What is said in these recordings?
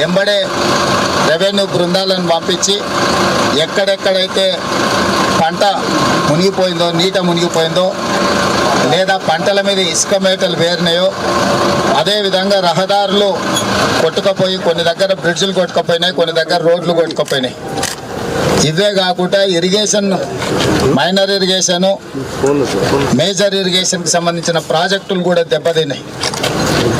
ఎంబడే రెవెన్యూ బృందాలను పంపించి ఎక్కడెక్కడైతే పంట మునిగిపోయిందో, నీట మునిగిపోయిందో, లేదా పంటల మీద ఇసుక మేటలు వేరినాయో, అదేవిధంగా రహదారులు కొట్టుకుపోయి కొన్ని దగ్గర బ్రిడ్జ్లు కొట్టుకుపోయినాయి, కొన్ని దగ్గర రోడ్లు కొట్టుకుపోయినాయి. ఇవే కాకుండా ఇరిగేషన్, మైనర్ ఇరిగేషను, మేజర్ ఇరిగేషన్కి సంబంధించిన ప్రాజెక్టులు కూడా దెబ్బతిన్నాయి.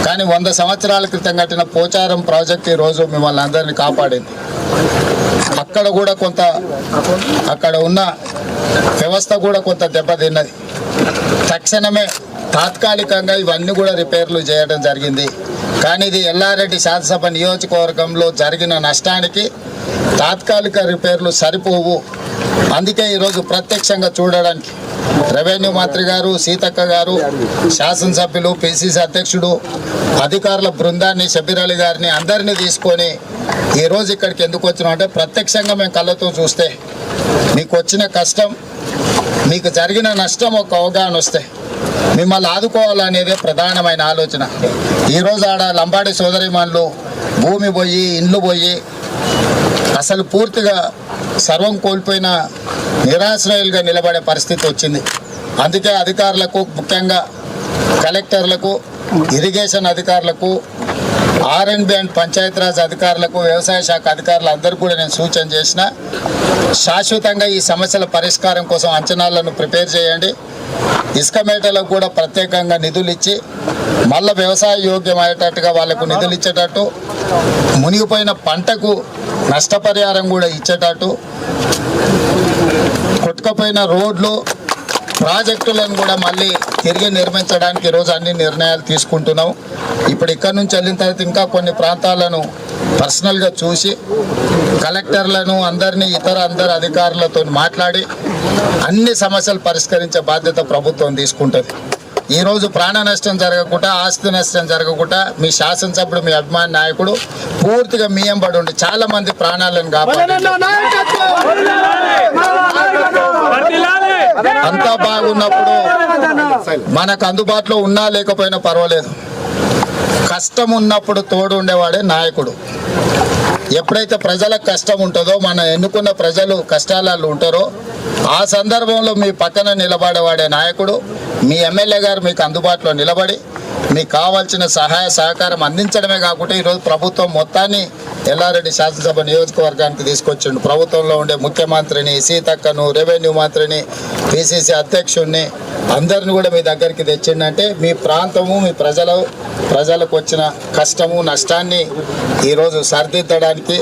కానీ 100 సంవత్సరాల క్రితం కట్టిన పోచారం ప్రాజెక్ట్ ఈరోజు మిమ్మల్ని అందరినీ కాపాడింది. అక్కడ కూడా కొంత, అక్కడ ఉన్న వ్యవస్థ కూడా కొంత దెబ్బతిన్నది. తక్షణమే తాత్కాలికంగా ఇవన్నీ కూడా రిపేర్లు చేయడం జరిగింది. కానీ ఇది ఎల్లారెడ్డి శాసనసభ నియోజకవర్గంలో జరిగిన నష్టానికి తాత్కాలిక రిపేర్లు సరిపోవు. అందుకే ఈరోజు ప్రత్యక్షంగా చూడడానికి రెవెన్యూ మంత్రి గారు, సీతక్క గారు, శాసనసభ్యులు, పిసిసి అధ్యక్షుడు, అధికారుల బృందాన్ని, షబీర్ అలీ గారిని అందరినీ తీసుకొని ఈరోజు ఇక్కడికి ఎందుకు వచ్చినాం అంటే, ప్రత్యక్షంగా మేము కళ్ళతో చూస్తే మీకు వచ్చిన కష్టం, మీకు జరిగిన నష్టం ఒక అవగాహన వస్తే మిమ్మల్ని ఆదుకోవాలనేదే ప్రధానమైన ఆలోచన. ఈరోజు ఆడ లంబాడి సోదరిమణులు భూమి పోయి, ఇండ్లు పోయి, అసలు పూర్తిగా సర్వం కోల్పోయిన నిరాశ్రయులుగా నిలబడే పరిస్థితి వచ్చింది. అందుకే అధికారులకు, ముఖ్యంగా కలెక్టర్లకు, ఇరిగేషన్ అధికారులకు, R&B అండ్ పంచాయతీరాజ్ అధికారులకు, వ్యవసాయ శాఖ అధికారులు అందరికీ కూడా నేను సూచన చేసిన, శాశ్వతంగా ఈ సమస్యల పరిష్కారం కోసం అంచనాలను ప్రిపేర్ చేయండి. ఇసుక మేటలకు కూడా ప్రత్యేకంగా నిధులు ఇచ్చి మళ్ళీ వ్యవసాయ యోగ్యం అయ్యేటట్టుగా వాళ్ళకు నిధులు ఇచ్చేటట్టు, మునిగిపోయిన పంటకు నష్టపరిహారం కూడా ఇచ్చేటట్టు, కొట్టుకుపోయిన రోడ్లు, ప్రాజెక్టులను కూడా మళ్ళీ తిరిగి నిర్మించడానికి ఈరోజు అన్ని నిర్ణయాలు తీసుకుంటున్నాం. ఇప్పుడు ఇక్కడ నుంచి వెళ్ళిన తర్వాత ఇంకా కొన్ని ప్రాంతాలను పర్సనల్గా చూసి కలెక్టర్లను, అందరు అధికారులతో మాట్లాడి అన్ని సమస్యలు పరిష్కరించే బాధ్యత ప్రభుత్వం తీసుకుంటుంది. ఈరోజు ప్రాణ నష్టం జరగకుండా, ఆస్తి నష్టం జరగకుండా మీ శాసనసభ్యుడు, మీ అభిమాన నాయకుడు పూర్తిగా మీ ఎంబడి ఉండి చాలా మంది ప్రాణాలను కాపాడారు. అంతా బాగున్నప్పుడు మనకు అందుబాటులో ఉన్నా లేకపోయినా పర్వాలేదు, కష్టం ఉన్నప్పుడు తోడు ఉండేవాడే నాయకుడు. ఎప్పుడైతే ప్రజలకు కష్టం ఉంటుందో, మన ఎన్నుకున్న ప్రజలు కష్టాలలో ఉంటారో, ఆ సందర్భంలో మీ పక్కన నిలబడేవాడే నాయకుడు. మీ ఎమ్మెల్యే గారు మీకు అందుబాటులో నిలబడి మీకు కావాల్సిన సహాయ సహకారం అందించడమే కాకుండా ఈరోజు ప్రభుత్వం మొత్తాన్ని ఎల్లారెడ్డి శాసనసభ నియోజకవర్గానికి తీసుకొచ్చిండు. ప్రభుత్వంలో ఉండే ముఖ్యమంత్రిని, సీతక్కను, రెవెన్యూ మంత్రిని, పిసిసి అధ్యక్షుడిని అందరిని కూడా మీ దగ్గరికి తెచ్చిండంటే మీ ప్రాంతము, మీ ప్రజలకు వచ్చిన కష్టము, నష్టాన్ని ఈరోజు సరిదిద్దడానికి,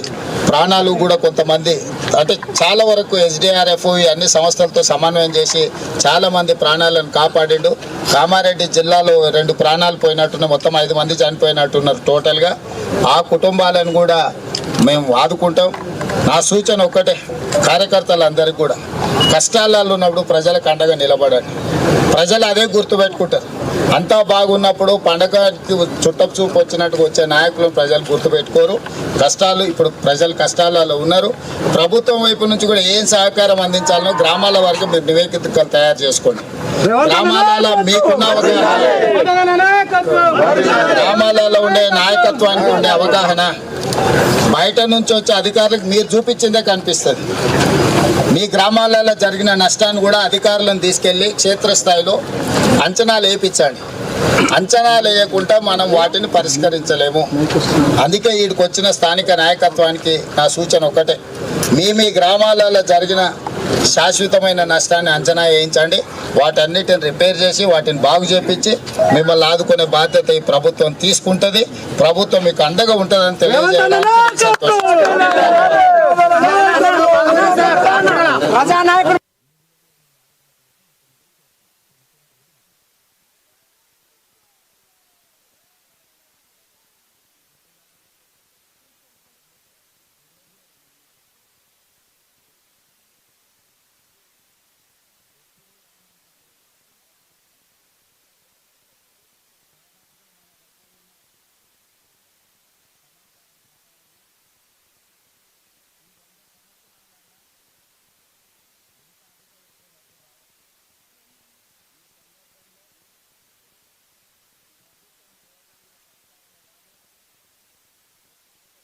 ప్రాణాలు కూడా కొంతమంది అంటే చాలా వరకు SDRF అన్ని సంస్థలతో సమన్వయం చేసి చాలామంది ప్రాణాలను కాపాడిండు. కామారెడ్డి జిల్లాలో 2 ప్రాణాలు పోయినట్టున్నారు, మొత్తం 5 మంది చనిపోయినట్టున్నారు టోటల్గా. ఆ కుటుంబాలను కూడా మేము ఆదుకుంటాం. నా సూచన ఒక్కటే, కార్యకర్తలందరికీ కూడా కష్టాలలో ఉన్నప్పుడు ప్రజలకు అండగా నిలబడండి. ప్రజలు అదే గుర్తుపెట్టుకుంటారు. అంతా బాగున్నప్పుడు పండగకి చుట్టపు చూపు వచ్చినట్టుగా వచ్చే నాయకులను ప్రజలు గుర్తుపెట్టుకోరు. కష్టాలు, ఇప్పుడు ప్రజలు కష్టాలలో ఉన్నారు. ప్రభుత్వం వైపు నుంచి కూడా ఏం సహకారం అందించాలనో గ్రామాల వరకు మీరు నివేదికలు తయారు చేసుకోండి. గ్రామాలలో మీకున్న గ్రామాలలో ఉండే నాయకత్వానికి ఉండే అవగాహన బయట నుంచి వచ్చే అధికారులకు మీరు చూపించిందే కనిపిస్తుంది. మీ గ్రామాలలో జరిగిన నష్టాన్ని కూడా అధికారులను తీసుకెళ్ళి క్షేత్రస్థాయిలో అంచనాలు వేయించండి. అంచనాలు వేయకుండా మనం వాటిని పరిష్కరించలేము. అందుకే వీడికి వచ్చిన స్థానిక నాయకత్వానికి నా సూచన ఒకటే, మీ గ్రామాలలో జరిగిన శాశ్వతమైన నష్టాన్ని అంచనా వేయించండి. వాటన్నిటిని రిపేర్ చేసి వాటిని బాగు చేపించి మిమ్మల్ని ఆదుకునే బాధ్యత ఈ ప్రభుత్వం తీసుకుంటుంది. ప్రభుత్వం మీకు అండగా ఉంటుందని తెలియజేయడానికి